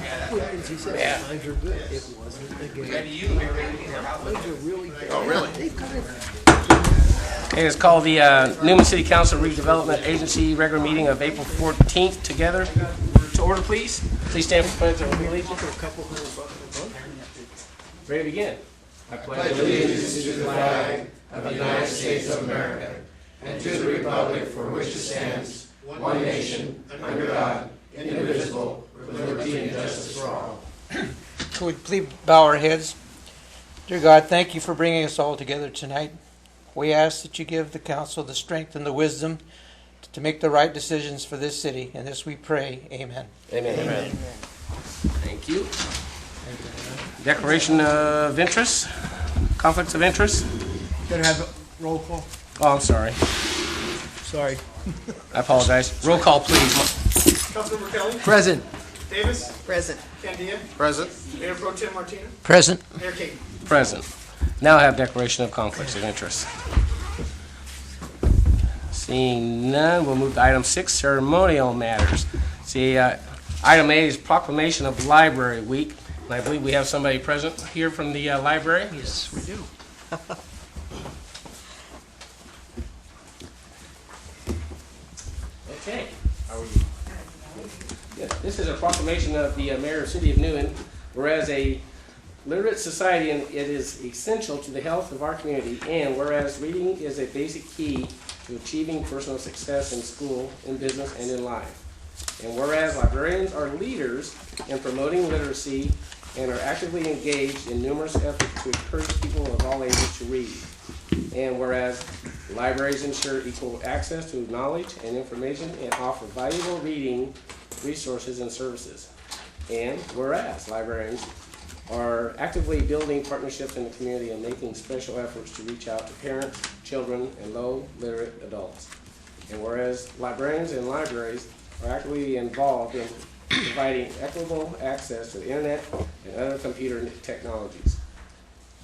And she said, Yeah. mines are good. It wasn't a game. Mines are really good. Oh, really? They've got it. Okay, it's called the Newman City Council Redevelopment Agency regular meeting of April 14th together. To order, please. Please stand for the pledge of allegiance. For a couple $100 a month. Ready to begin. I pledge Allegiance to the flag of the United States of America and to the republic for which it stands, one nation, under God, indivisible, with liberty and justice for all. Could we please bow our heads? Dear God, thank you for bringing us all together tonight. We ask that you give the council the strength and the wisdom to make the right decisions for this city. And this we pray. Amen. Amen. Amen. Thank you. Declaration of interest. Conflicts of interest. Better have a roll call. Oh, I'm sorry. Sorry. I apologize. Roll call, please. Councilmember Kelly. Present. Davis. Present. Candia. Present. Mayor Pro Tem Martina. Present. Mayor King. Present. Now I have declaration of conflicts of interest. Seeing none, we'll move to item 6, ceremonial matters. See, item A is proclamation of Library Week. And I believe we have somebody present here from the library. Yes, we do. Okay. How are you? Yes, this is a proclamation of the mayor of the city of Newman, whereas a literate society and it is essential to the health of our community, and whereas reading is a basic key to achieving personal success in school, in business, and in life. And whereas librarians are leaders in promoting literacy and are actively engaged in numerous efforts to encourage people of all ages to read. And whereas libraries ensure equal access to knowledge and information and offer valuable reading resources and services. And whereas librarians are actively building partnerships in the community and making special efforts to reach out to parents, children, and low literate adults. And whereas librarians and libraries are actively involved in providing equitable access to the internet and other computer technologies.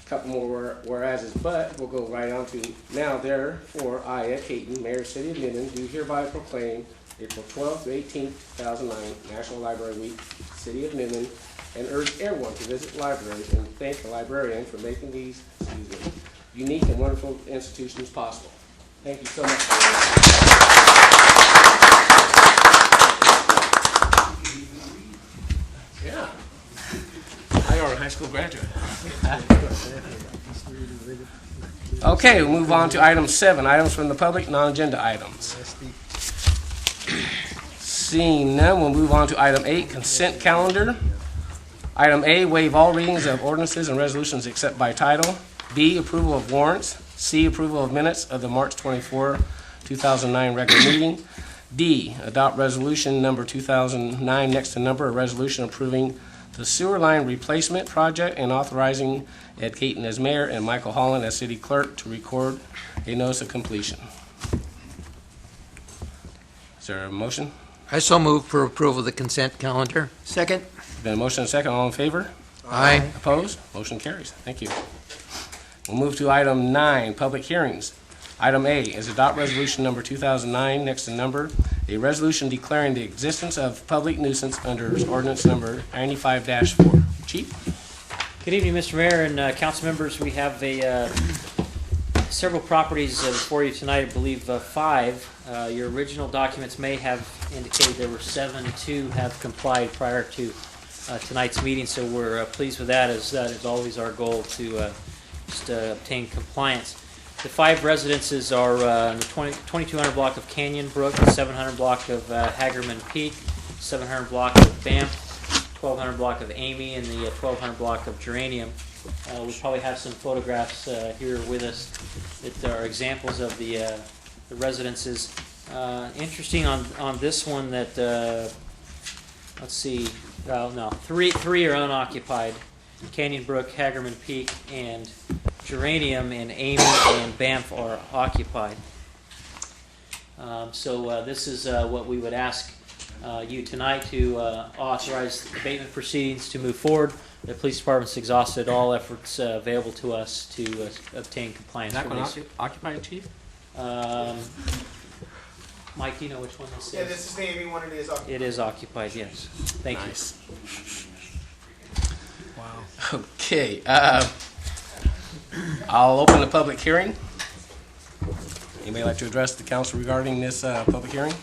A couple more whereases, but we'll go right on to now. Therefore, I, Ed Caton, Mayor of the City of Newman, do hereby proclaim April 12th to 18th, 2009, National Library Week, City of Newman, and urge everyone to visit libraries and thank the librarian for making these unique and wonderful institutions possible. Thank you so much. Yeah. I are a high school graduate. Okay, we'll move on to item 7, items from the public, non-agenda items. Seeing none, we'll move on to item 8, consent calendar. Item A, waive all readings of ordinances and resolutions except by title. B, approval of warrants. C, approval of minutes of the March 24, 2009 regular meeting. D, adopt resolution number 2009 next to number, a resolution approving the sewer line replacement project and authorizing Ed Caton as mayor and Michael Holland as city clerk to record a notice of completion. Is there a motion? I so move for approval of the consent calendar. Second. Been a motion and a second. All in favor? Aye. Opposed? Motion carries. Thank you. We'll move to item 9, public hearings. Item A is adopt resolution number 2009, next to number, a resolution declaring the existence of public nuisance under ordinance number 95-4. Chief? Good evening, Mr. Mayor and council members. We have several properties before you tonight, I believe 5. Your original documents may have indicated there were 7 to have complied prior to tonight's meeting, so we're pleased with that, as that is always our goal to just obtain compliance. The 5 residences are in the 2200 block of Canyon Brook, 700 block of Hagerman Peak, 700 block of Banff, 1200 block of Amy, and the 1200 block of Geranium. We probably have some photographs here with us that are examples of the residences. Interesting on this one that let's see. Well, no, three are unoccupied. Canyon Brook, Hagerman Peak, and Geranium, and Amy and Banff are occupied. So this is what we would ask you tonight to authorize abatement proceedings to move forward. The police department's exhausted all efforts available to us to obtain compliance. Is that one occupied, Chief? Mike, do you know which one this is? Yeah, this is the Amy one. It is occupied. It is occupied, yes. Thank Nice. you. Okay, I'll open the public hearing. Anybody like to address the council regarding this public hearing?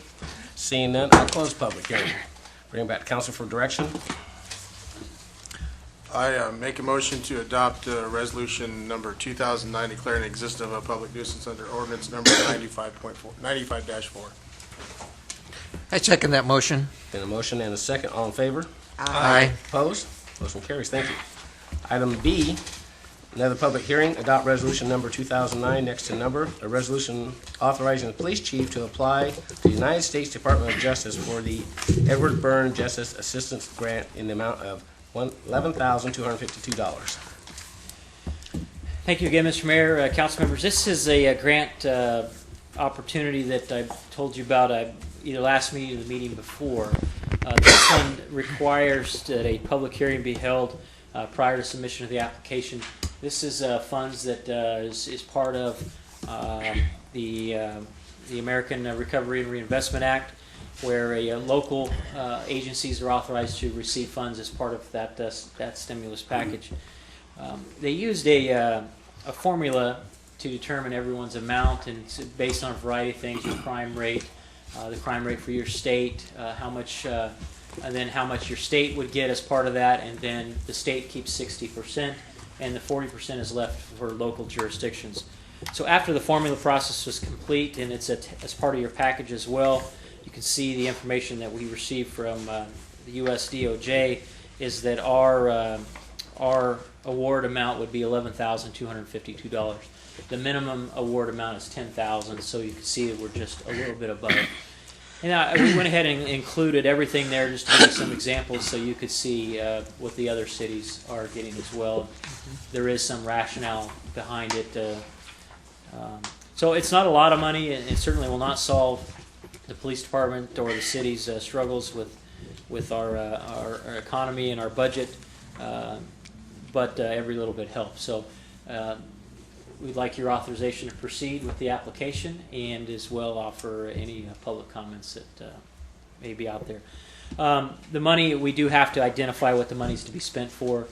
Seeing none, I'll close public hearing. Bring it back to council for direction. I make a motion to adopt resolution number 2009 declaring the existence of a public nuisance under ordinance number 95-4. I second that motion. Been a motion and a second. All in favor? Aye. Opposed? Motion carries. Thank you. Item B, another public hearing. Adopt resolution number 2009, next to number, a resolution authorizing the police chief to apply to the United States Department of Justice for the Edward Byrne Justice Assistance Grant in the amount of $11,252. Thank you again, Mr. Mayor, council members. This is a grant opportunity that I told you about either last meeting or the meeting before. This one requires that a public hearing be held prior to submission of the application. This is funds that is part of the American Recovery and Reinvestment Act, where local agencies are authorized to receive funds as part of that stimulus package. They used a formula to determine everyone's amount, and it's based on a variety of things: your crime rate, the crime rate for your state, how much, and then how much your state would get as part of that, and then the state keeps 60%, and the 40% is left for local jurisdictions. So after the formula process was complete, and it's as part of your package as well, you can see the information that we received from the U.S. DOJ is that our award amount would be $11,252. The minimum award amount is $10,000, so you can see that we're just a little bit above. And we went ahead and included everything there just to give you some examples so you could see what the other cities are getting as well. There is some rationale behind it. So it's not a lot of money, and it certainly will not solve the police department or the city's struggles with our economy and our budget, but every little bit helps. So we'd like your authorization to proceed with the application, and as well offer any public comments that may be out there. The money, we do have to identify what the money's to be spent for.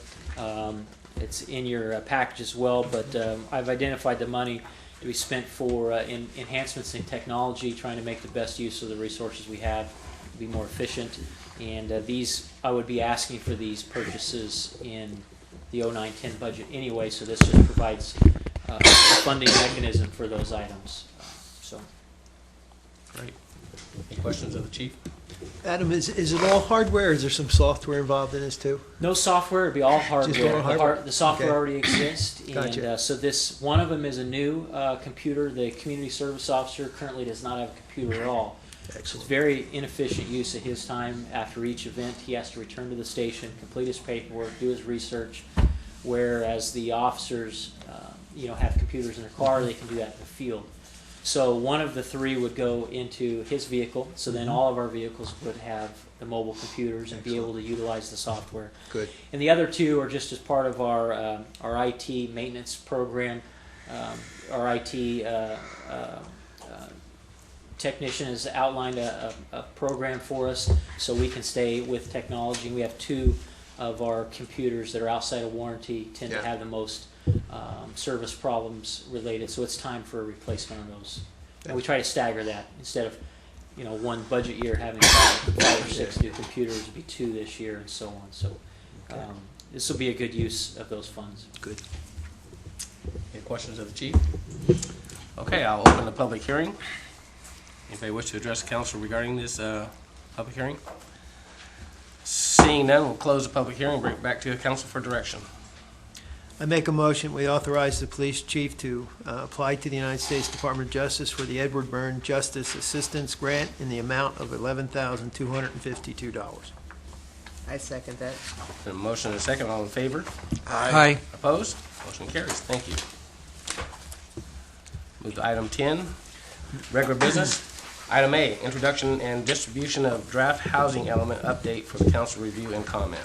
It's in your package as well, but I've identified the money to be spent for enhancements in technology, trying to make the best use of the resources we have, to be more efficient. And these, I would be asking for these purchases in the 09-10 budget anyway, so this just provides a funding mechanism for those items. So, Great. Any questions of the chief? Adam, is it all hardware, or is there some software involved in this too? no software, it'd be all hardware. Just all hardware? The software Okay. already exists, and Gotcha. so this one of them is a new computer. The community service officer currently does not have a computer at all. So it's very inefficient use of his time. After each event, he has to return to the station, complete his paperwork, do his research, whereas the officers have computers in their car, they can do that in the field. So one of the three would go into his vehicle, so then all of our vehicles would have the mobile computers and be able to utilize the software. Good. And the other two are just as part of our IT maintenance program. Our IT technician has outlined a program for us so we can stay with technology. We have two of our computers that are outside of warranty, tend to have the most service problems related, so it's time for a replacement of those. And we try to stagger that instead of one budget year having five or six new computers, it'd be 2 this year and so on. So this will be a good use of those funds. Good. Any questions of the chief? Okay, I'll open the public hearing. Anybody wish to address the council regarding this public hearing? Seeing none, we'll close the public hearing and bring it back to the council for direction. I make a motion, we authorize the police chief to apply to the United States Department of Justice for the Edward Byrne Justice Assistance Grant in the amount of $11,252. I second that. A motion and a second. All in favor? Aye. Opposed? Motion carries. Thank you. Move to item 10, regular business. Item A, introduction and distribution of draft housing element update for the council review and comment.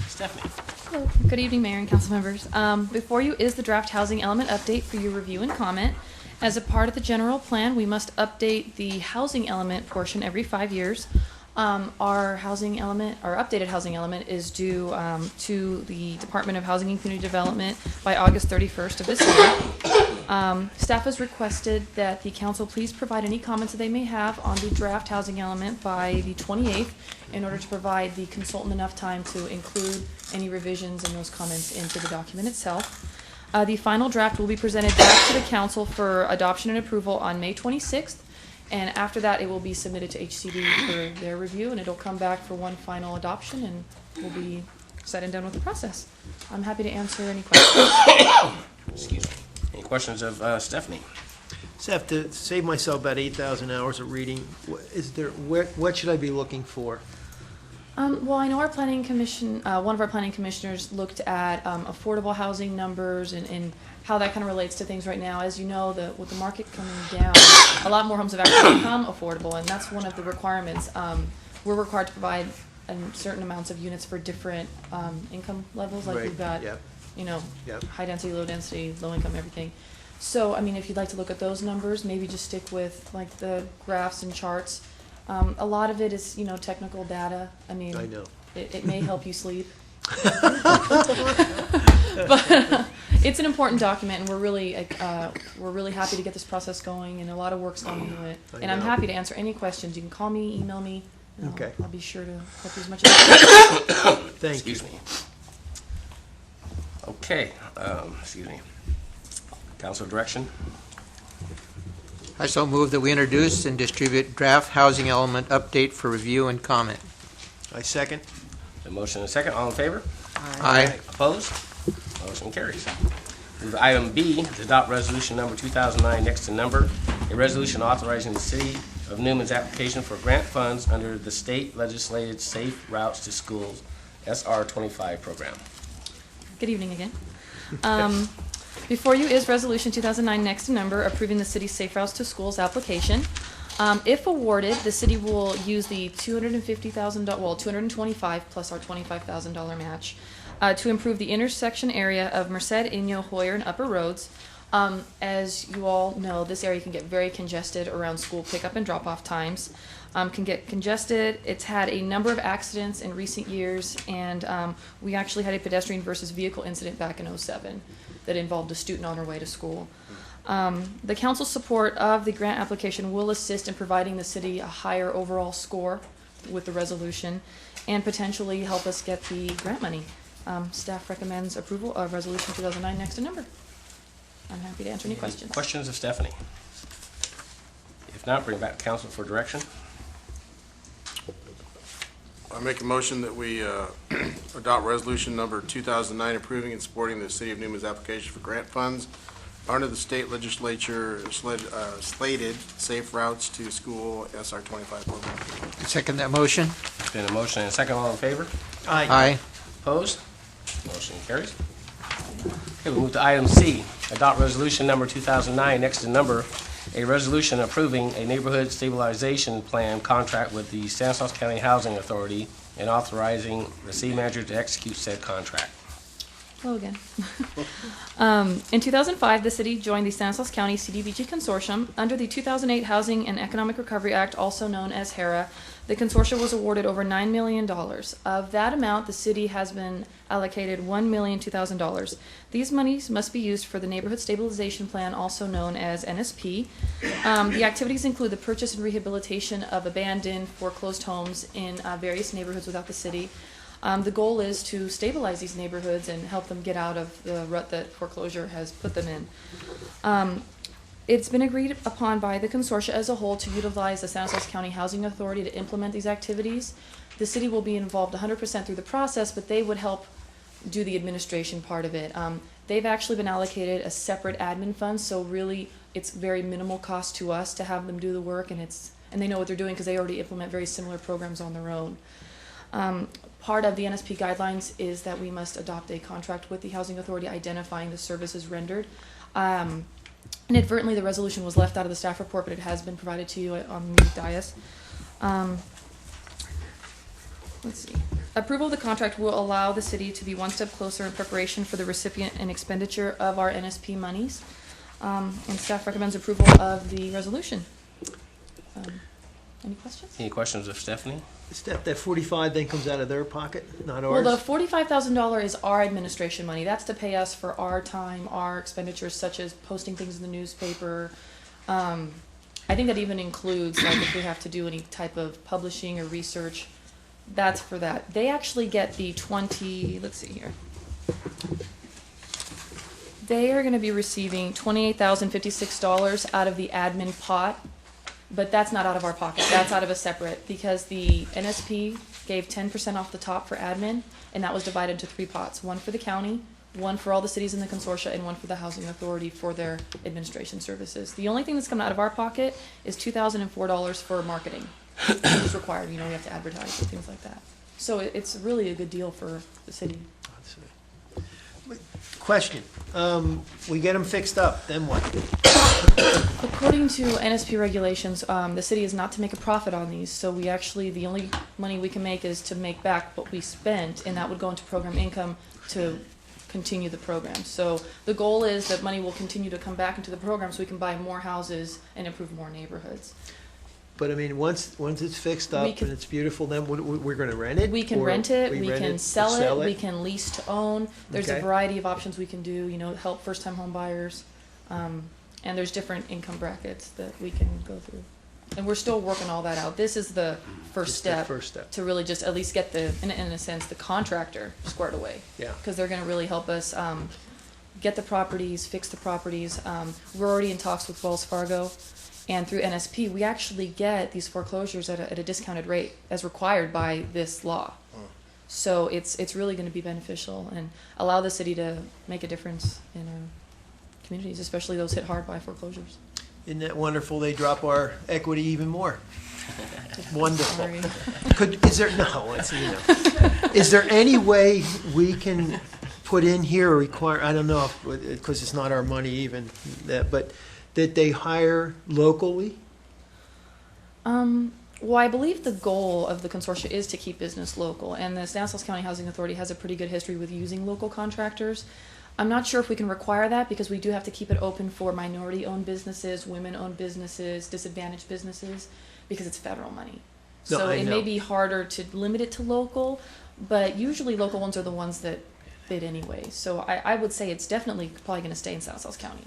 Stephanie. Hello. Good evening, Mayor and council members. Before you is the draft housing element update for your review and comment. As a part of the general plan, we must update the housing element portion every 5 years. Our housing element, our updated housing element is due to the Department of Housing and Community Development by August 31st of this year. Staff has requested that the council please provide any comments that they may have on the draft housing element by the 28th in order to provide the consultant enough time to include any revisions and those comments into the document itself. The final draft will be presented back to the council for adoption and approval on May 26th. And after that, it will be submitted to HCD for their review, and it'll come back for one final adoption, and we'll be said and done with the process. I'm happy to answer any questions. Excuse me. Any questions of Stephanie? Seth, to save myself about 8,000 hours of reading, what should I be looking for? Well, I know our planning commission, one of our planning commissioners looked at affordable housing numbers and how that kind of relates to things right now. As you know, with the market coming down, a lot more homes have actually become affordable, and that's one of the requirements. We're required to provide certain amounts of units for different income levels, like Right, we've got, yep. you know, Yep. high density, low income, everything. So, I mean, if you'd like to look at those numbers, maybe just stick with like the graphs and charts. A lot of it is, you know, technical data. I mean, I know. it may help you sleep. But it's an important document, and we're really happy to get this process going, and a lot of work's gone into it. I And I'm know. happy to answer any questions. You can call me, email me. And Okay. I'll be sure to help you as much as I can. Thank you. Excuse me. Okay, excuse me. Council direction? I so move that we introduce and distribute draft housing element update for review and comment. I second. The motion and a second. All in favor? Aye. Opposed? Motion carries. Move to item B, to adopt resolution number 2009, next to number, a resolution authorizing the City of Newman's application for grant funds under the state legislated Safe Routes to Schools SR 25 program. Good evening again. Before you is Resolution 2009 next to number approving the city's Safe Routes to Schools application. If awarded, the city will use the $250,000, well, $225 plus our $25,000 match to improve the intersection area of Merced, Inyo, Hoyer, and Upper Roads. As you all know, this area can get very congested around school pickup and drop-off times. Can get congested. It's had a number of accidents in recent years, and we actually had a pedestrian versus vehicle incident back in '07 that involved a student on her way to school. The council's support of the grant application will assist in providing the city a higher overall score with the resolution and potentially help us get the grant money. Staff recommends approval of Resolution 2009 next to number. I'm happy to answer any questions. Questions of Stephanie? If not, bring it back to council for direction. I make a motion that we adopt resolution number 2009 approving and supporting the City of Newman's application for grant funds under the state legislature slated Safe Routes to School SR 25 program. Second that motion. There's been a motion and a second. All in favor? Aye. Opposed? Motion carries. Okay, we move to item C, adopt resolution number 2009, next to number, a resolution approving a neighborhood stabilization plan contract with the Stanislaus County Housing Authority and authorizing the city manager to execute said contract. Hello again. In 2005, the city joined the Stanislaus County CDBG Consortium. Under the 2008 Housing and Economic Recovery Act, also known as HERA, the consortium was awarded over $9 million. Of that amount, the city has been allocated $1,002,000. These monies must be used for the Neighborhood Stabilization Plan, also known as NSP. The activities include the purchase and rehabilitation of abandoned, foreclosed homes in various neighborhoods without the city. The goal is to stabilize these neighborhoods and help them get out of the rut that foreclosure has put them in. It's been agreed upon by the consortia as a whole to utilize the Stanislaus County Housing Authority to implement these activities. The city will be involved 100% through the process, but they would help do the administration part of it. They've actually been allocated a separate admin fund, so really it's very minimal cost to us to have them do the work, and they know what they're doing because they already implement very similar programs on their own. Part of the NSP guidelines is that we must adopt a contract with the Housing Authority identifying the services rendered. Inadvertently, the resolution was left out of the staff report, but it has been provided to you on the dais. Let's see. Approval of the contract will allow the city to be one step closer in preparation for the recipient and expenditure of our NSP monies. And staff recommends approval of the resolution. Any questions? Any questions of Stephanie? Steph, that 45 then comes out of their pocket, not Well, ours? the $45,000 is our administration money. That's to pay us for our time, our expenditures, such as posting things in the newspaper. I think that even includes, like, if we have to do any type of publishing or research, that's for that. They actually get the let's see here. They are going to be receiving $28,056 out of the admin pot, but that's not out of our pocket. That's out of a separate, because the NSP gave 10% off the top for admin, and that was divided into 3 pots, one for the county, one for all the cities in the consortia, and one for the housing authority for their administration services. The only thing that's coming out of our pocket is $2,004 for marketing, which is required. You know, we have to advertise and things like that. So it's really a good deal for the city. Question, we get them fixed up, then what? According to NSP regulations, the city is not to make a profit on these, so we actually, the only money we can make is to make back what we spent, and that would go into program income to continue the program. So the goal is that money will continue to come back into the program so we can buy more houses and improve more neighborhoods. But I mean, once it's fixed up We can- and it's beautiful, then we're gonna rent it? We can Or rent it, we we rent can or sell it, we can lease to own. There's a Okay. variety of options we can do, you know, help first-time home buyers. And there's different income brackets that we can go through. And we're still working all that out. This is the first Just the step first step. to really just at least get in a sense, the contractor squared away. Yeah. Because they're gonna really help us, get the properties, fix the properties. We're already in talks with Wells Fargo, and through NSP, we actually get these foreclosures at a discounted rate as required by this law. So it's really gonna be beneficial and allow the city to make a difference in our communities, especially those hit hard by foreclosures. Isn't that wonderful? They drop our equity even more. Wonderful. Sorry. Is there any way we can put in here or require, I don't know if, because it's not our money even, but that they hire locally? Well, I believe the goal of the consortia is to keep business local, and the Stanislaus County Housing Authority has a pretty good history with using local contractors. I'm not sure if we can require that because we do have to keep it open for minority-owned businesses, women-owned businesses, disadvantaged businesses, because it's federal money. No, So I it know. may be harder to limit it to local, but usually local ones are the ones that bid anyway. So I would say it's definitely probably going to stay in Stanislaus County.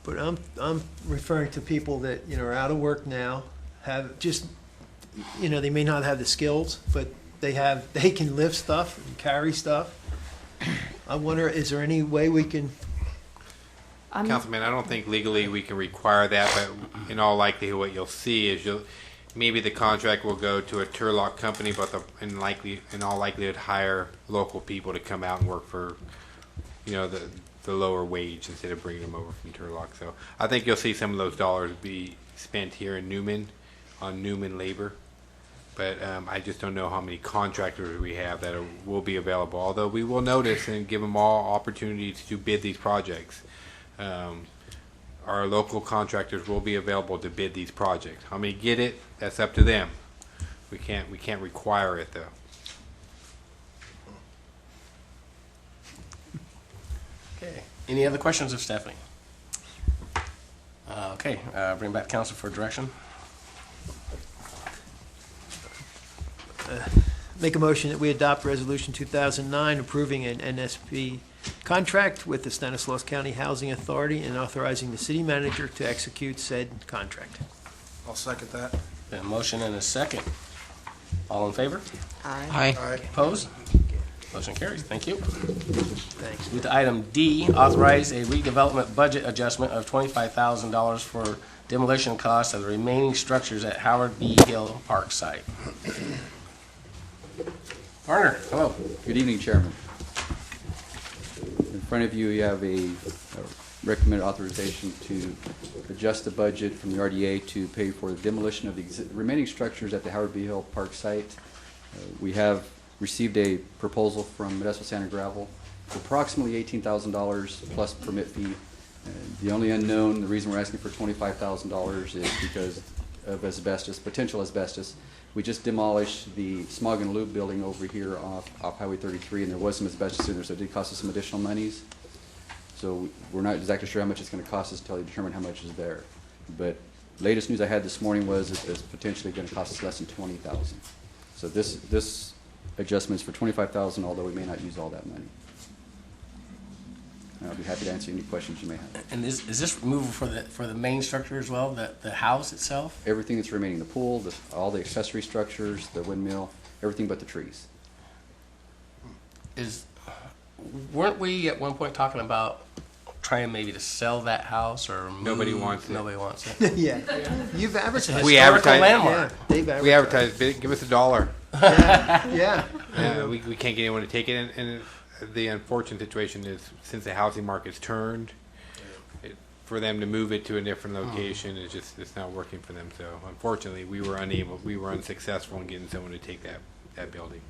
But I'm referring to people that, are out of work now, have just, they may not have the skills, but they can lift stuff and carry stuff. I wonder, is there any way we can, Councilman, I don't think legally we can require that, but in all likelihood, what you'll see is maybe the contract will go to a Turlock company, but in all likelihood, hire local people to come out and work for, the lower wage instead of bringing them over from Turlock. So I think you'll see some of those dollars be spent here in Newman on Newman labor. But I just don't know how many contractors we have that will be available. Although we will notice and give them all opportunities to bid these projects. Our local contractors will be available to bid these projects. How many get it? That's up to them. We can't require it though. Okay. Any other questions of Stephanie? Okay. Bring back council for direction. make a motion that we adopt Resolution 2009 approving an NSP contract with the Stanislaus County Housing Authority and authorizing the city manager to execute said contract. I'll second that. A motion and a second. All in favor? Aye. Aye. Opposed? Motion carries. Thank you. Thanks. Move to item D, authorize a redevelopment budget adjustment of $25,000 for demolition costs of the remaining structures at Howard B. Hill Park site. Partner, hello. Good evening, Chairman. In front of you, you have a recommended authorization to adjust the budget from the RDA to pay for the demolition of the remaining structures at the Howard B. Hill Park site. We have received a proposal from Modesto Sand and Gravel for approximately $18,000 plus permit fee. The only unknown, the reason we're asking for $25,000 is because of asbestos, potential asbestos. We just demolished the Smog and Lube building over here off Highway 33, and there was some asbestos in there, so it did cost us some additional monies. So we're not exactly sure how much it's going to cost us until we determine how much is there. But latest news I had this morning was it's potentially going to cost us less than $20,000. So this adjustment is for $25,000, although we may not use all that money. And I'll be happy to answer any questions you may have. And is this removal for the main structure as well, the house itself? Everything that's remaining, the pool, all the accessory structures, the windmill, everything but the trees. Weren't we at one point talking about trying maybe to sell that house or move? Nobody wants it. Nobody wants it. Yeah, you've advertised. We Historical advertise- landmark. Yeah, they've advertised. We advertise, give us $1. Yeah. We can't get anyone to take it, and the unfortunate situation is, since the housing market's turned, for them to move it to a different location is just, it's not working for them. So unfortunately, we were unsuccessful in getting someone to take that building.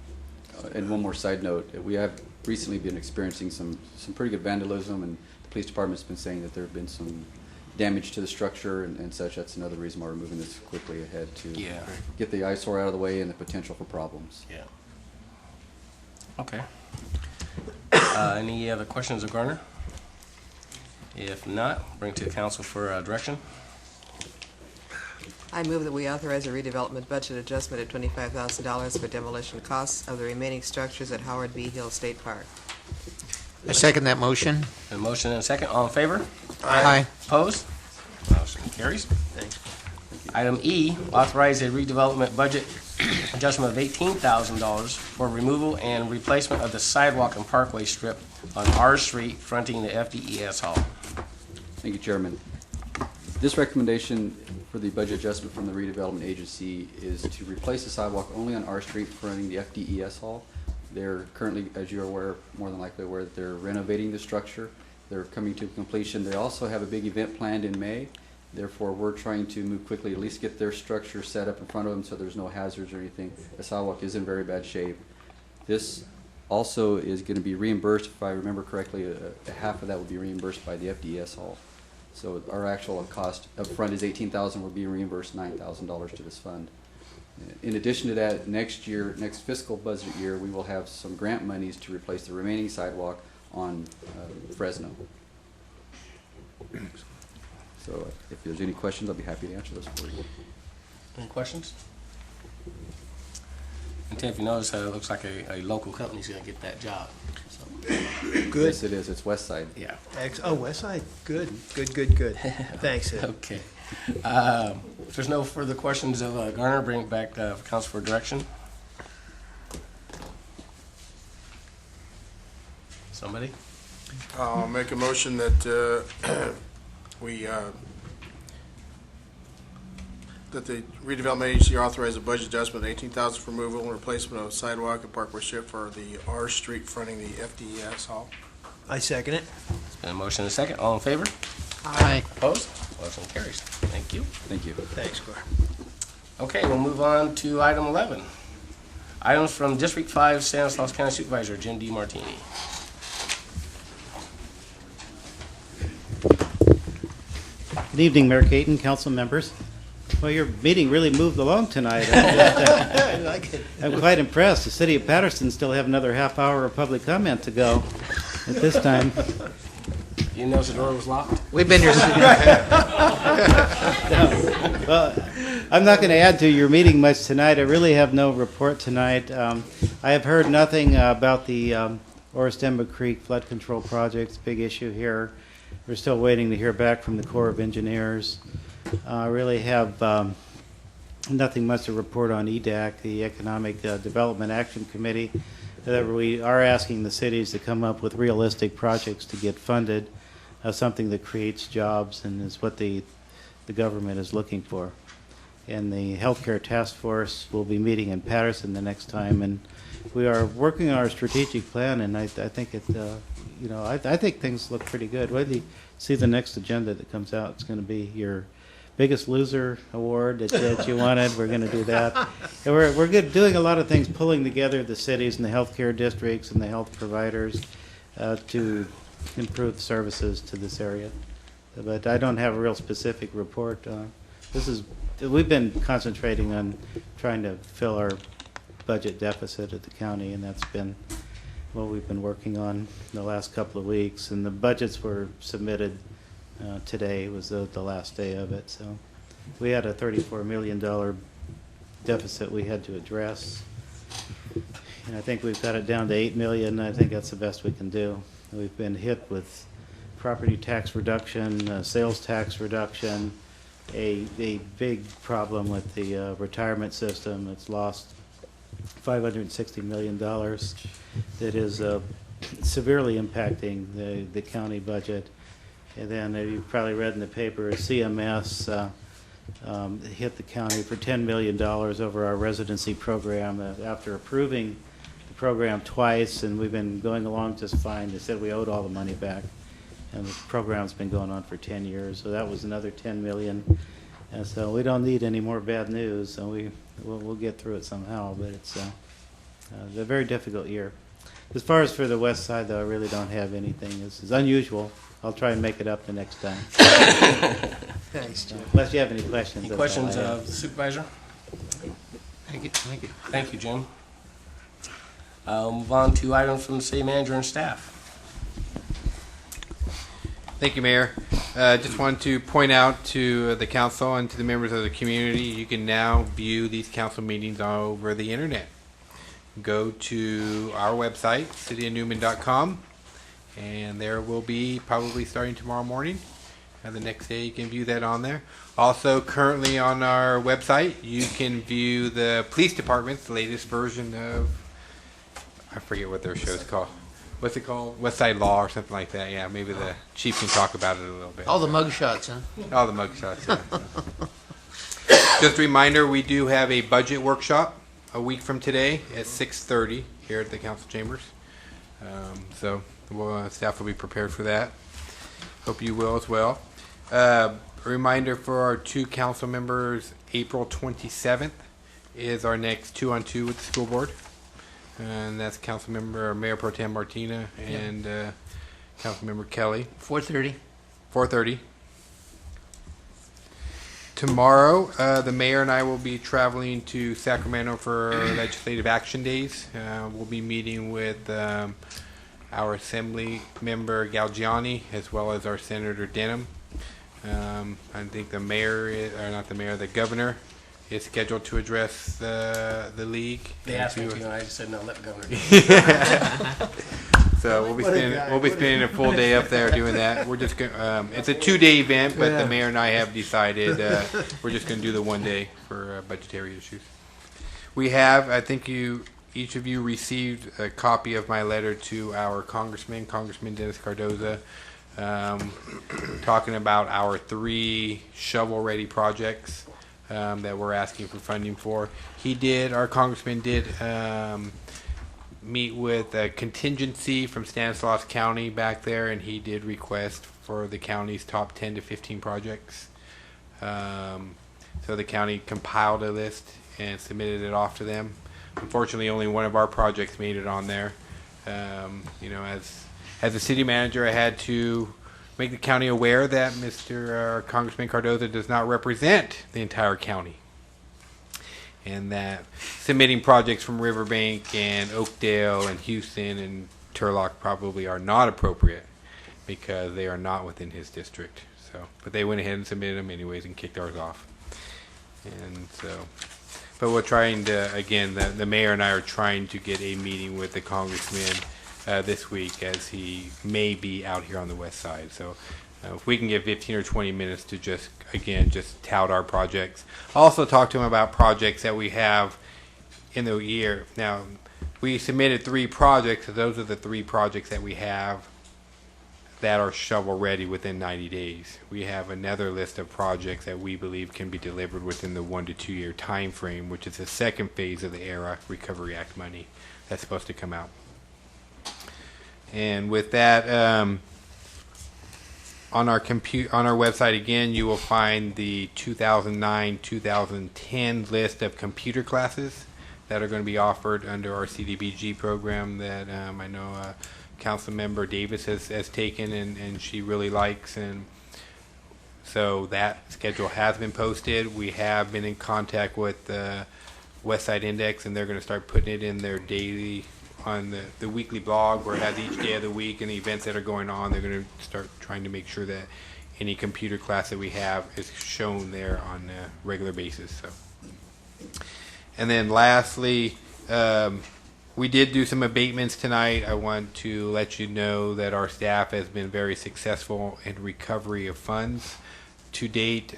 And one more side note, we have recently been experiencing some pretty good vandalism, and the police department's been saying that there have been some damage to the structure and such. That's another reason why we're moving this quickly ahead to get the eyesore out of the way and the potential for problems. Yeah. Okay. Any other questions of Garner? If not, bring it to the council for direction. I move that we authorize a redevelopment budget adjustment of $25,000 for demolition costs of the remaining structures at Howard B. Hill State Park. I second that motion. A motion and a second. All in favor? Aye. Opposed? Motion carries. Thanks. Item E, authorize a redevelopment budget adjustment of $18,000 for removal and replacement of the sidewalk and parkway strip on R Street fronting the FDES Hall. Thank you, Chairman. This recommendation for the budget adjustment from the redevelopment agency is to replace the sidewalk only on R Street fronting the FDES Hall. They're currently, as you're aware, more than likely aware, that they're renovating the structure. They're coming to completion. They also have a big event planned in May. Therefore, we're trying to move quickly, at least get their structure set up in front of them so there's no hazards or anything. The sidewalk is in very bad shape. This also is going to be reimbursed, if I remember correctly, half of that will be reimbursed by the FDS Hall. So our actual cost up front is $18,000. We'll be reimbursed $9,000 to this fund. In addition to that, next fiscal budget year, we will have some grant monies to replace the remaining sidewalk on Fresno. So if there's any questions, I'll be happy to answer those for you. Any questions? And Tim, if you notice, it looks like a local company's going to get that job. So. Good. Yes, it is. It's West Side. Yeah. Oh, West Side. Good. Thanks, Ed. Okay. If there's no further questions of Garner, bring it back for council for direction. Somebody? I'll make a motion that that the redevelopment agency authorize a budget adjustment of $18,000 for removal and replacement of sidewalk and parkway strip for the R Street fronting the FDES Hall. I second it. It's been a motion and a second. All in favor? Aye. Opposed? Motion carries. Thank you. Thank you. Thanks, Gar. Okay, we'll move on to item 11. Items from District 5 Stanislaus County Supervisor Jim D. Martini. Good evening, Mayor Caton, council members. Well, your meeting really moved along tonight. I like it. I'm quite impressed. The city of Patterson still have another half hour of public comment to go at this time. You notice the door was locked? We've been here. Well, I'm not going to add to your meeting much tonight. I really have no report tonight. I have heard nothing about the Orristemba Creek flood control project. Big issue here. We're still waiting to hear back from the Corps of Engineers. I really have nothing much to report on EDAC, the Economic Development Action Committee. We are asking the cities to come up with realistic projects to get funded, something that creates jobs and is what the government is looking for. And the Healthcare Task Force will be meeting in Patterson the next time, and we are working on our strategic plan. And I think it, I think things look pretty good. Wait till you see the next agenda that comes out. It's going to be your biggest loser award that you wanted. We're going to do that. And we're good, doing a lot of things, pulling together the cities and the healthcare districts and the health providers to improve services to this area. But I don't have a real specific report. We've been concentrating on trying to fill our budget deficit at the county, and that's been what we've been working on the last couple of weeks. And the budgets were submitted today. Was the last day of it. So we had a $34 million deficit we had to address. And I think we've got it down to 8 million. I think that's the best we can do. We've been hit with property tax reduction, sales tax reduction, a big problem with the retirement system. It's lost $560 million. That is severely impacting the county budget. And then you've probably read in the paper, CMS hit the county for $10 million over our residency program after approving the program twice, and we've been going along just fine. They said we owed all the money back, and the program's been going on for 10 years, so that was another $10 million. And so we don't need any more bad news, so we'll get through it somehow, but it's a very difficult year. As far as for the west side, though, I really don't have anything. This is unusual. I'll try and make it up the next time. Thanks, Jim. Unless you have any questions. Any that's questions all I have. of the supervisor? Thank you. Thank you. Thank you, Jim. Move on to items from the city manager and staff. Thank you, Mayor. Just wanted to point out to the council and to the members of the community, you can now view these council meetings over the internet. Go to our website, cityofnewman.com, and there will be, probably starting tomorrow morning, and the next day you can view that on there. Also, currently on our website, you can view the police department's latest version of, I forget what their show's called. What's it called? West Side Law or something like that. Yeah, maybe the chief can talk about it a little bit. All the mugshots, huh? All the mugshots, yeah. Just a reminder, we do have a budget workshop a week from today at 6:30 here at the council chambers. So staff will be prepared for that. Hope you will as well. A reminder for our two council members, April 27th is our next 2-on-2 with the school board. And that's Councilmember Mayor Pro Tem Martina and Councilmember Kelly. 4:30. 4:30. Tomorrow, the mayor and I will be traveling to Sacramento for Legislative Action Days. We'll be meeting with our Assembly member Galgiani as well as our Senator Denham. I think the mayor, or not the mayor, the governor is scheduled to address the league. They asked me to, and I just said no, let the governor do it. So we'll be spending a full day up there doing that. We're just going. It's a 2-day event, but the mayor and I have decided we're just going to do the 1 day for budgetary issues. We have, I think each of you received a copy of my letter to our Congressman Dennis Cardoza, talking about our 3 shovel-ready projects that we're asking for funding for. Our congressman did meet with a contingency from Stanislaus County back there, and he did request for the county's top 10 to 15 projects. So the county compiled a list and submitted it off to them. Unfortunately, only one of our projects made it on there. As a city manager, I had to make the county aware that Mr. Congressman Cardoza does not represent the entire county, and that submitting projects from Riverbank and Oakdale and Houston and Turlock probably are not appropriate because they are not within his district. So, but they went ahead and submitted them anyways and kicked ours off. And so, but we're trying to, again, the mayor and I are trying to get a meeting with the congressman this week, as he may be out here on the west side. So if we can get 15 or 20 minutes to just tout our projects. Also talk to him about projects that we have in the year. Now, we submitted 3 projects, so those are the 3 projects that we have that are shovel ready within 90 days. We have another list of projects that we believe can be delivered within the 1 to 2 year time frame, which is the second phase of the ERA Recovery Act money that's supposed to come out. And with that, on our website again, you will find the 2009-2010 list of computer classes that are going to be offered under our CDBG program that I know Councilmember Davis has taken and she really likes. And so that schedule has been posted. We have been in contact with the Westside Index, and they're going to start putting it in their daily, on the weekly blog where it has each day of the week and the events that are going on. They're going to start trying to make sure that any computer class that we have is shown there on a regular basis. So, and then lastly, we did do some abatements tonight. I want to let you know that our staff has been very successful in recovery of funds. To date,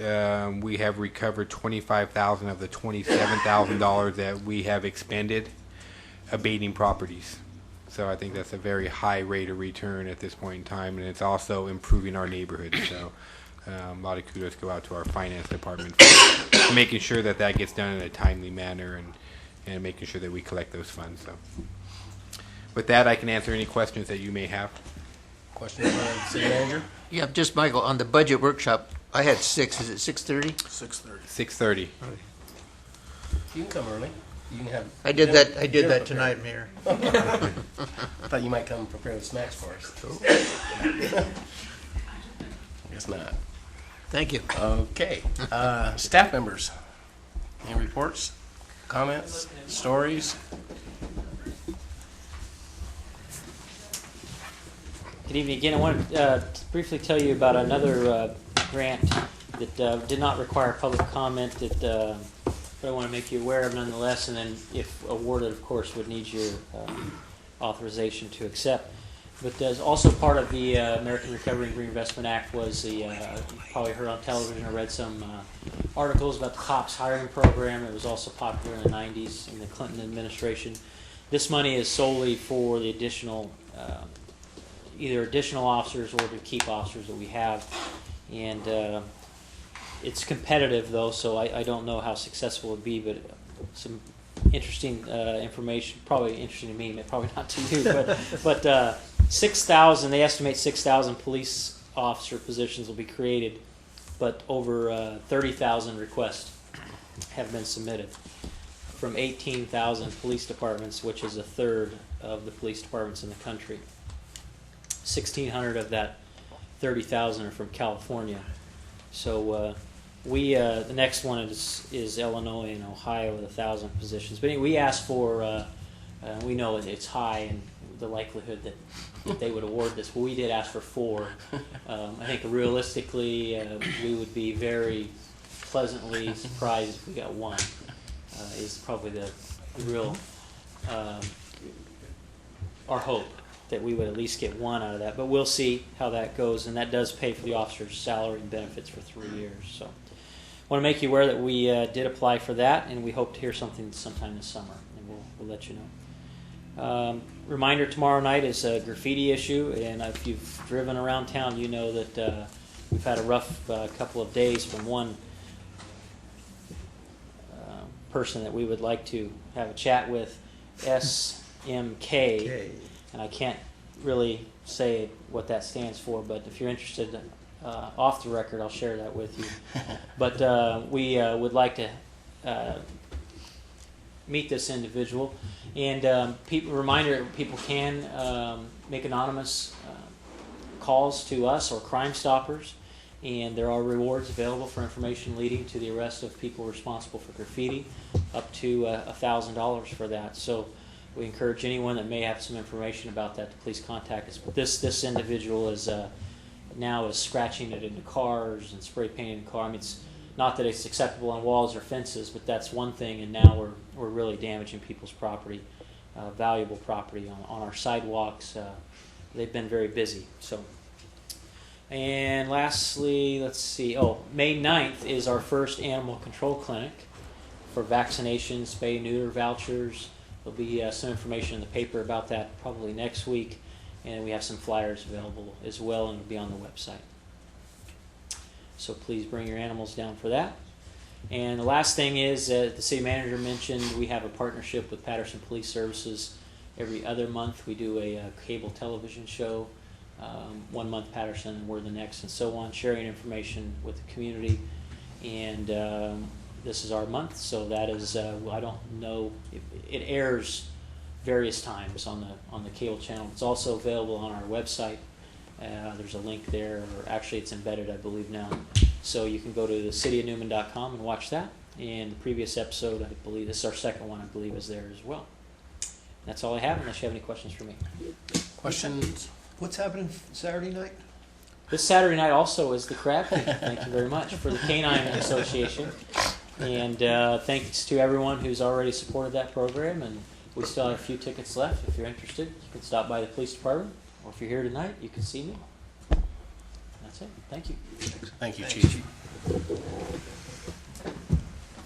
we have recovered $25,000 of the $27,000 that we have expended abating properties. So I think that's a very high rate of return at this point in time, and it's also improving our neighborhood. So a lot of kudos go out to our finance department for making sure that that gets done in a timely manner and making sure that we collect those funds. So with that, I can answer any questions that you may have. Questions for the city manager? Yeah, just Michael, on the budget workshop, I had 6. Is it 6:30? 6:30. 6:30. You can come early. You can have. I did dinner- that. I did dinner that prepared. tonight, Mayor. I thought you might come prepared with snacks for us. Guess not. Thank you. Okay. Staff members, any reports, comments, stories? Good evening again. I want to briefly tell you about another grant that did not require public comment, but I want to make you aware of nonetheless, and then if awarded, of course, would need your authorization to accept. But as also part of the American Recovery and Reinvestment Act was the, you probably heard on television or read some articles about the cops hiring program. It was also popular in the 90s in the Clinton administration. This money is solely for the additional either additional officers or to keep officers that we have. And it's competitive, though, so I don't know how successful it would be, but some interesting information, probably interesting to me, but probably not to you. But 6,000, they estimate 6,000 police officer positions will be created, but over 30,000 requests have been submitted from 18,000 police departments, which is a third of the police departments in the country. 1,600 of that 30,000 are from California. So the next one is Illinois and Ohio with 1,000 positions. But anyway, we asked for, we know it's high and the likelihood that they would award this, but we did ask for 4. I think realistically, we would be very pleasantly surprised if we got 1. Is probably the real our hope, that we would at least get 1 out of that. But we'll see how that goes, and that does pay for the officer's salary and benefits for 3 years. So I want to make you aware that we did apply for that, and we hope to hear something sometime this summer, and we'll let you know. Reminder, tomorrow night is a graffiti issue, and if you've driven around town, you know that we've had a rough couple of days from one person that we would like to have a chat with, SMK, and I can't really say what that stands for, but if you're interested, off the record, I'll share that with you. But we would like to meet this individual, and reminder, people can make anonymous calls to us or Crime Stoppers, and there are rewards available for information leading to the arrest of people responsible for graffiti, up to $1,000 for that. So we encourage anyone that may have some information about that to please contact us. But this individual is now is scratching it into cars and spray painting the car. I mean, it's not that it's acceptable on walls or fences, but that's one thing. And now we're really damaging people's property, valuable property on our sidewalks. They've been very busy. So. And lastly, let's see. May 9th is our first animal control clinic for vaccinations, spay, neuter vouchers. There'll be some information in the paper about that probably next week, and we have some flyers available as well, and it'll be on the website. So please bring your animals down for that. And the last thing is, the city manager mentioned, we have a partnership with Patterson Police Services. Every other month we do a cable television show. 1 month Patterson and we're the next, and so on, sharing information with the community. And this is our month, so that is I don't know, it airs various times on the cable channel. It's also available on our website. There's a link there, or actually it's embedded, I believe, now. So you can go to thecityof.newman.com and watch that. And the previous episode, I believe, this is our second one, I believe, is there as well. That's all I have, unless you have any questions for me. Questions? What's happening Saturday night? This Saturday night also is the Crab Feed. Thank you very much for the Canine Association. And thanks to everyone who's already supported that program. And we still have a few tickets left. If you're interested, you can stop by the police department. Or if you're here tonight, you can see me. That's it. Thank you. Thank you, Chief.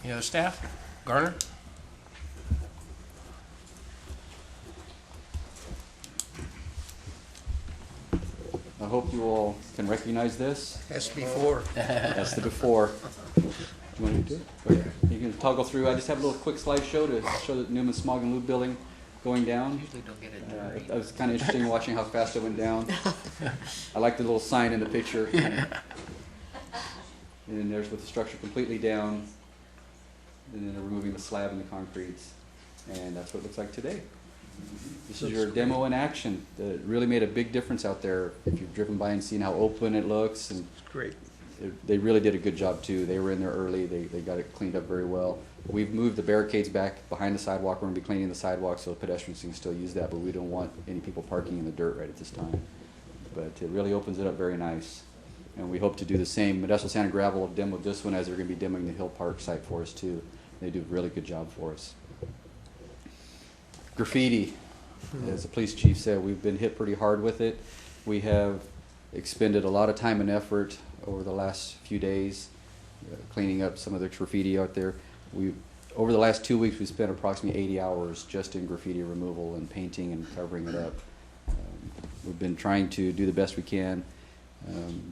Any other staff? Garner? I hope you all can recognize this. That's before. That's the before. Do you want me to do it? Okay. You can toggle through. I just have a little quick slideshow to show the Newman Smog and Lube building going down. Usually don't get it. It was kind of interesting watching how fast it went down. I like the little sign in the picture. And then there's with the structure completely down. And then they're removing the slab and the concretes. And that's what it looks like today. This is your demo in action. It really made a big difference out there. If you've driven by and seen how open it looks, and Great. they really did a good job too. They were in there early. They got it cleaned up very well. We've moved the barricades back behind the sidewalk. We're going to be cleaning the sidewalk so pedestrians can still use that, but we don't want any people parking in the dirt right at this time. But it really opens it up very nice. And we hope to do the same. Modesto Sand and Gravel have demoed this one as they're going to be demoing the Hill Park site for us too. They do a really good job for us. Graffiti, as the police chief said, we've been hit pretty hard with it. We have expended a lot of time and effort over the last few days cleaning up some of the graffiti out there. Over the last 2 weeks, we spent approximately 80 hours just in graffiti removal and painting and covering it up. We've been trying to do the best we can.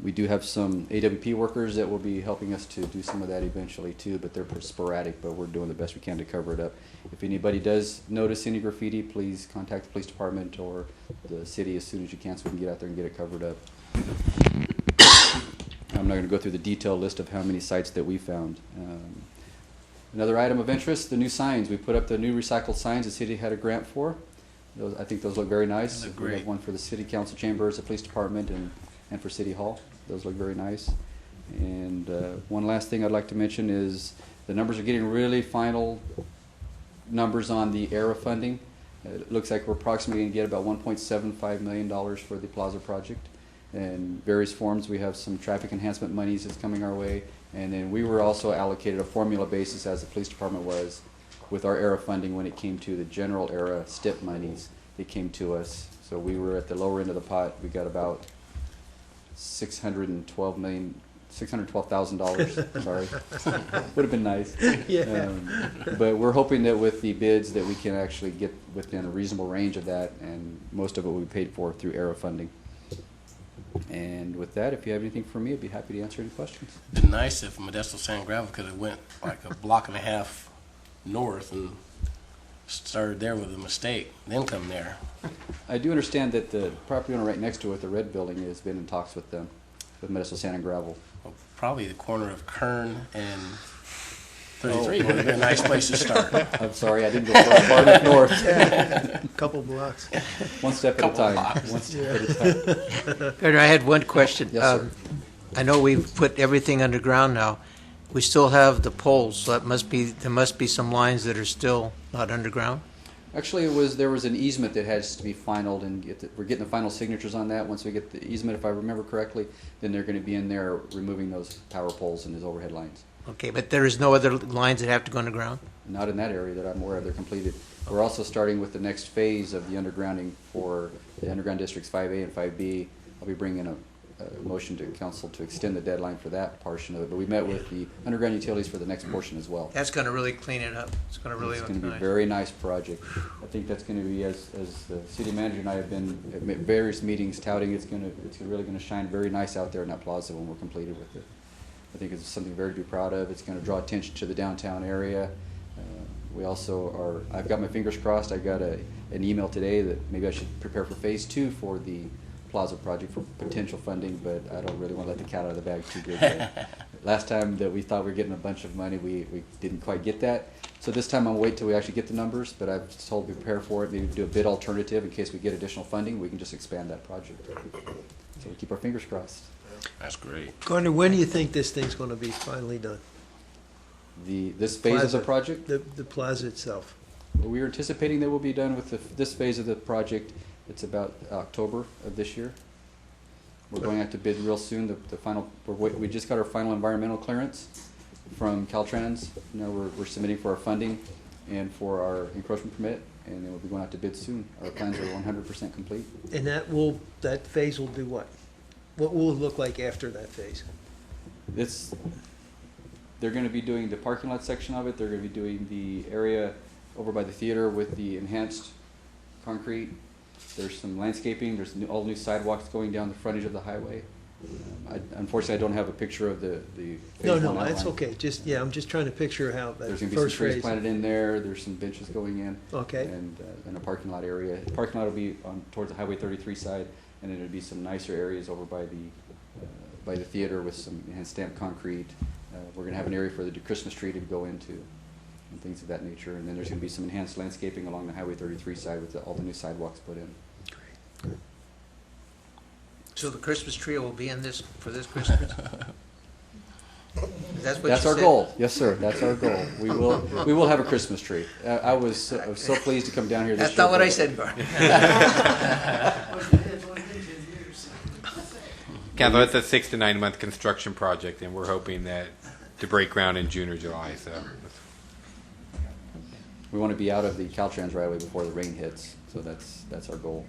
We do have some AWP workers that will be helping us to do some of that eventually too, but they're sporadic, but we're doing the best we can to cover it up. If anybody does notice any graffiti, please contact the police department or the city as soon as you can so we can get out there and get it covered up. I'm not going to go through the detailed list of how many sites that we found. Another item of interest, the new signs. We put up the new recycled signs the city had a grant for. I think those look very nice. They look We great. have one for the city council chambers, the police department, and for City Hall. Those look very nice. And one last thing I'd like to mention is the numbers are getting really final numbers on the ERA funding. It looks like we're approximately going to get about $1.75 million for the Plaza project. In various forms, we have some traffic enhancement monies that's coming our way. And then we were also allocated a formula basis, as the police department was, with our ERA funding when it came to the general ERA STIP monies. It came to us. So we were at the lower end of the pot. We got about $612,000. Sorry, would have been nice. Yeah. But we're hoping that with the bids that we can actually get within a reasonable range of that, and most of it will be paid for through ERA funding. And with that, if you have anything for me, I'd be happy to answer any questions. It'd been nice if Modesto Sand and Gravel could have went like a block and a half north and started there with a mistake, then come there. I do understand that the property owner right next to it, the red building, has been in talks with them, with Modesto Sand and Gravel. Well, probably the corner of Kern and 33 would have been a nice place to start. I'm sorry, I didn't go far enough north. Couple blocks. One step at a Couple time. blocks. One step at a time. Gardner, I had one question. Yes, sir. I know we've put everything underground now. We still have the poles, so there must be some lines that are still not underground. Actually, there was an easement that has to be finalized, and we're getting the final signatures on that. Once we get the easement, if I remember correctly, then they're going to be in there removing those power poles and those overhead lines. Okay, but there is no other lines that have to go underground? Not in that area that I'm aware of. They're completed. We're also starting with the next phase of the undergrounding for the underground districts 5A and 5B. I'll be bringing a motion to council to extend the deadline for that portion of it. But we met with the underground utilities for the next portion as well. That's going to really clean it up. It's going to really It's look going to be a nice. very nice project. I think that's going to be, as the city manager and I have been at various meetings touting, it's really going to shine very nice out there in that plaza when we're completed with it. I think it's something very to be proud of. It's going to draw attention to the downtown area. We also I've got my fingers crossed. I got an email today that maybe I should prepare for phase 2 for the Plaza project for potential funding, but I don't really want to let the cat out of the bag too good. Last time that we thought we were getting a bunch of money, we didn't quite get that. So this time I'll wait till we actually get the numbers, but I've told we prepare for it, maybe do a bid alternative in case we get additional funding. We can just expand that project. So we keep our fingers crossed. That's great. Gardner, when do you think this thing's going to be finally done? This phase of the project, The plaza itself. we're anticipating that we'll be done with this phase of the project. It's about October of this year. We're going out to bid real soon. The final, we just got our final environmental clearance from Caltrans. Now we're submitting for our funding and for our encroachment permit, and then we'll be going out to bid soon. Our plans are 100% complete. And that phase will do what? What will it look like after that phase? They're going to be doing the parking lot section of it. They're going to be doing the area over by the theater with the enhanced concrete. There's some landscaping. There's all new sidewalks going down the frontage of the highway. Unfortunately, I don't have a picture of the phase No, one no, outline. that's okay. I'm just trying to picture how that There's going to be first some trees phase. planted in there. There's some benches going in. Okay. And a parking lot area. The parking lot will be towards the Highway 33 side, and then there'll be some nicer areas over by the theater with some enhanced stamped concrete. We're going to have an area for the Christmas tree to go into and things of that nature. And then there's going to be some enhanced landscaping along the Highway 33 side with all the new sidewalks put in. So the Christmas tree will be in this, for this Christmas? That's what That's you our said? goal. Yes, sir. That's our goal. We will have a Christmas tree. I was so pleased to come down here this That's year. not what I said, Gordon. Council, it's a 6 to 9 month construction project, and we're hoping that to break ground in June or July. So We want to be out of the Caltrans right away before the rain hits. So that's our goal.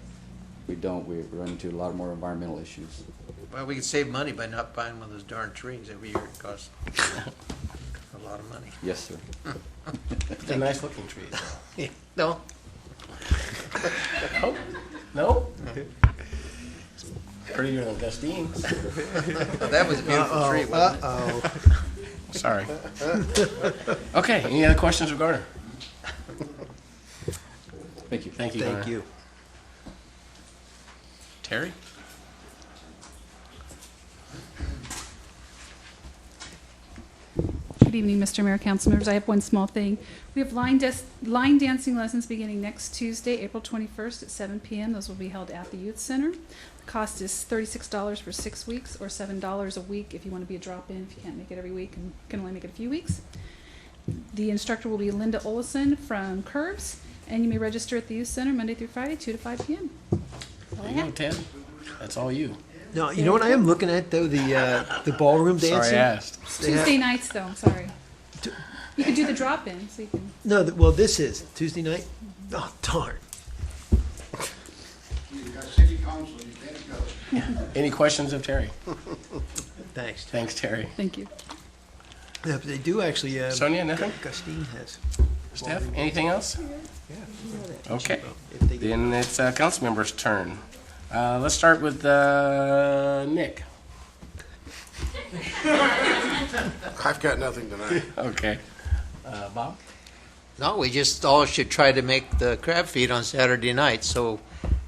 If we don't, we run into a lot more environmental issues. Well, we could save money by not buying one of those darn trees every year. It costs a lot of money. Yes, sir. It's a nice looking tree. Yeah. No? No? No? Prettier than Gustine's. Well, that was a beautiful tree, wasn't it? Uh-oh. Sorry. Okay, any other questions of Garner? Thank you. Thank you, Thank Garner. you. Terry? Good evening, Mr. Mayor, council members. I have one small thing. We have line dancing lessons beginning next Tuesday, April 21st at 7 p.m. Those will be held at the Youth Center. The cost is $36 for 6 weeks or $7 a week if you want to be a drop-in, if you can't make it every week and can only make it a few weeks. The instructor will be Linda Olison from Curbs, and you may register at the Youth Center Monday through Friday, 2 to 5 p.m. There you go, Ted. That's all you. No, you know what I am looking at though, the ballroom dancing. Sorry I asked. Tuesday nights, though, sorry. You could do the drop-in, so you can. No, well, this is Tuesday night. Oh, darn. You got city council, you can't go. Any questions of Terry? Thanks. Thanks, Terry. Thank you. Yeah, but they do actually. Sonia, nothing? Gustine has. Steph, anything else? Yeah. Okay. If they get- Then it's council member's turn. Let's start with Nick. I've got nothing tonight. Okay. Bob? No, we just all should try to make the crab feed on Saturday night. So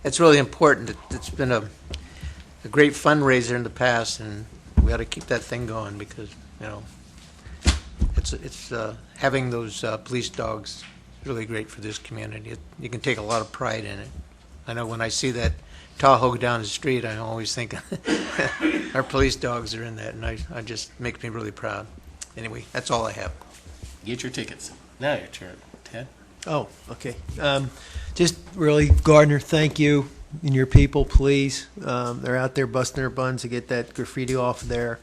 it's really important. It's been a great fundraiser in the past, and we ought to keep that thing going because, you know, it's having those police dogs is really great for this community. You can take a lot of pride in it. I know when I see that Tahoe down the street, I always think our police dogs are in that, and I just makes me really proud. Anyway, that's all I have. Get your tickets. Now your turn, Ted. Oh, okay. Just really, Gardner, thank you and your people, please. They're out there busting their buns to get that graffiti off there.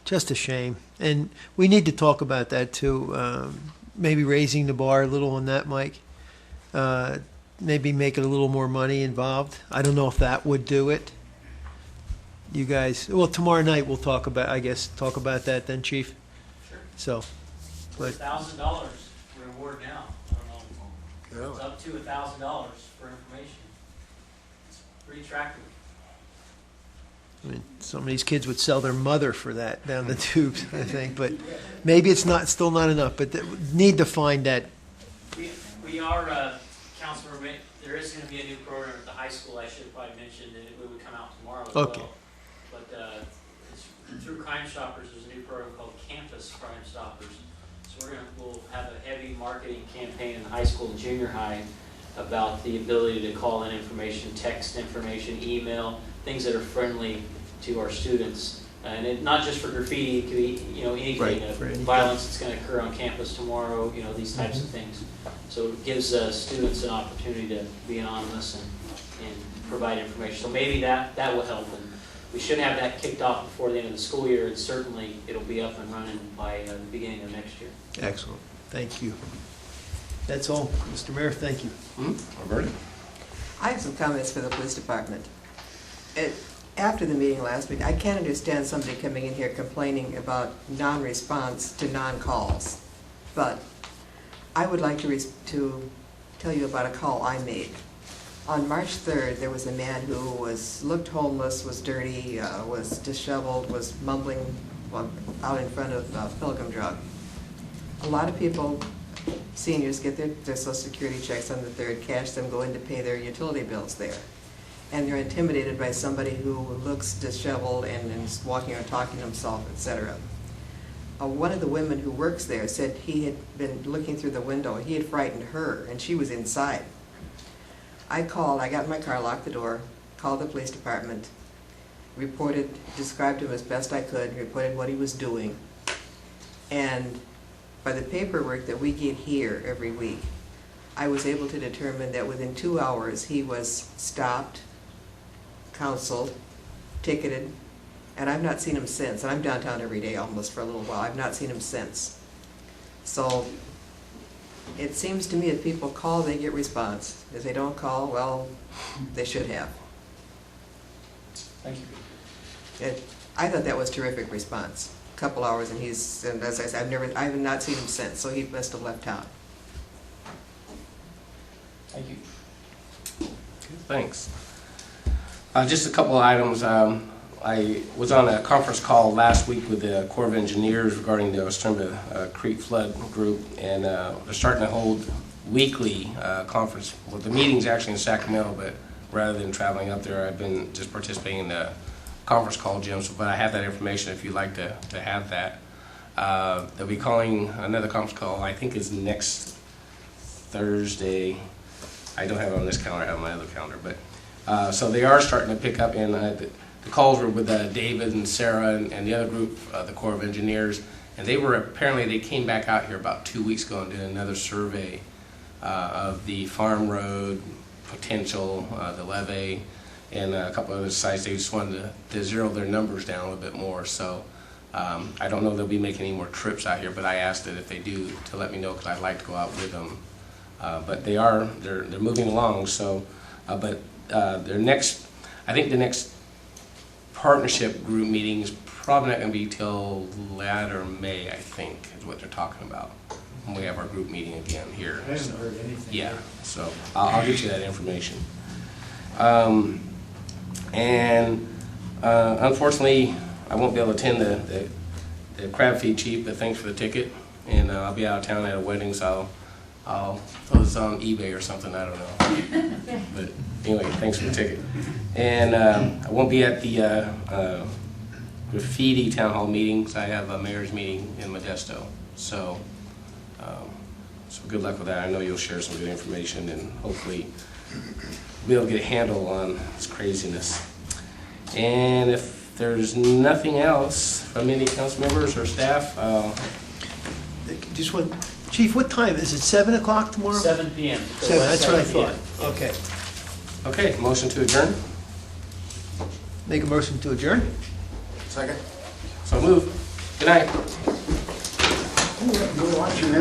Just a shame. And we need to talk about that too. Maybe raising the bar a little on that, Mike. Maybe make it a little more money involved. I don't know if that would do it. You guys, well, tomorrow night we'll talk about that then, Chief. Sure. So, but $1,000 reward now. I don't know. It's Really? up to $1,000 for information. It's pretty attractive. I mean, some of these kids would sell their mother for that down the tubes, I think. But maybe it's still not enough. But need to find that. We are, Councilmember, there is going to be a new program at the high school. I should have probably mentioned that it would come out tomorrow as Okay. well. But it's through Crime Stoppers, there's a new program called Campus Crime Stoppers. So we'll have a heavy marketing campaign in the high school and junior high about the ability to call in information, text information, email, things that are friendly to our students. And not just for graffiti, it could be, anything, Right, for anything. violence that's going to occur on campus tomorrow, these types of things. So it gives students an opportunity to be anonymous and provide information. So maybe that will help. And we should have that kicked off before the end of the school year, and certainly it'll be up and running by the beginning of next year. Excellent. Thank you. That's all. Mr. Mayor, thank you. Roberta? I have some comments for the police department. After the meeting last week, I can't understand somebody coming in here complaining about non-response to non-calls. But I would like to tell you about a call I made. On March 3rd, there was a man who looked homeless, was dirty, was disheveled, was mumbling out in front of Pilgrim Drug. A lot of people, seniors, get their Social Security checks on the 3rd, cash them, go in to pay their utility bills there. And they're intimidated by somebody who looks disheveled and is walking or talking to himself, etc. One of the women who works there said he had been looking through the window. He had frightened her, and she was inside. I got in my car, locked the door, called the police department, described him as best I could, reported what he was doing. And by the paperwork that we get here every week, I was able to determine that within 2 hours he was stopped, counseled, ticketed, and I've not seen him since. And I'm downtown every day almost for a little while. I've not seen him since. So it seems to me if people call, they get response. If they don't call, well, they should have. Thank you. I thought that was terrific response. A couple hours, and as I said, I have not seen him since, so he must have left town. Thank you. Thanks. Just a couple of items. I was on a conference call last week with the Corps of Engineers regarding the Ostremba Creek flood group, and they're starting to hold weekly conference. Well, the meeting's actually in Sacramento, but rather than traveling up there, I've been just participating in the conference call, Jim. But I have that information if you'd like to have that. They'll be calling another conference call. I think is next Thursday. I don't have it on this calendar. I have my other calendar, but so they are starting to pick up in. The calls were with David and Sarah and the other group, the Corps of Engineers, and they came back out here about 2 weeks ago and did another survey of the Farm Road potential, the levee, and a couple other sites. They just wanted to zero their numbers down a little bit more. So I don't know if they'll be making any more trips out here, but I asked that if they do to let me know because I'd like to go out with them. But they're moving along. So, their next, I think the next partnership group meeting is probably not going to be till latter May, I think, is what they're talking about. When we have our group meeting again here. I haven't heard anything. Yeah, so I'll get you that information. Unfortunately, I won't be able to attend the crab feed cheap, but thanks for the ticket. And I'll be out of town at a wedding, so I'll post it on eBay or something, I don't know. But anyway, thanks for the ticket. And I won't be at the graffiti town hall meetings. I have a mayor's meeting in Modesto. So good luck with that. I know you'll share some good information and hopefully be able to get a handle on this craziness. And if there's nothing else from any council members or staff, Just one, Chief, what time? Is it 7 o'clock tomorrow? 7 p.m. 7, that's what I 7 p.m. thought. Okay. okay, motion to adjourn. Make a motion to adjourn? Second? So move. Good night. You're watching now.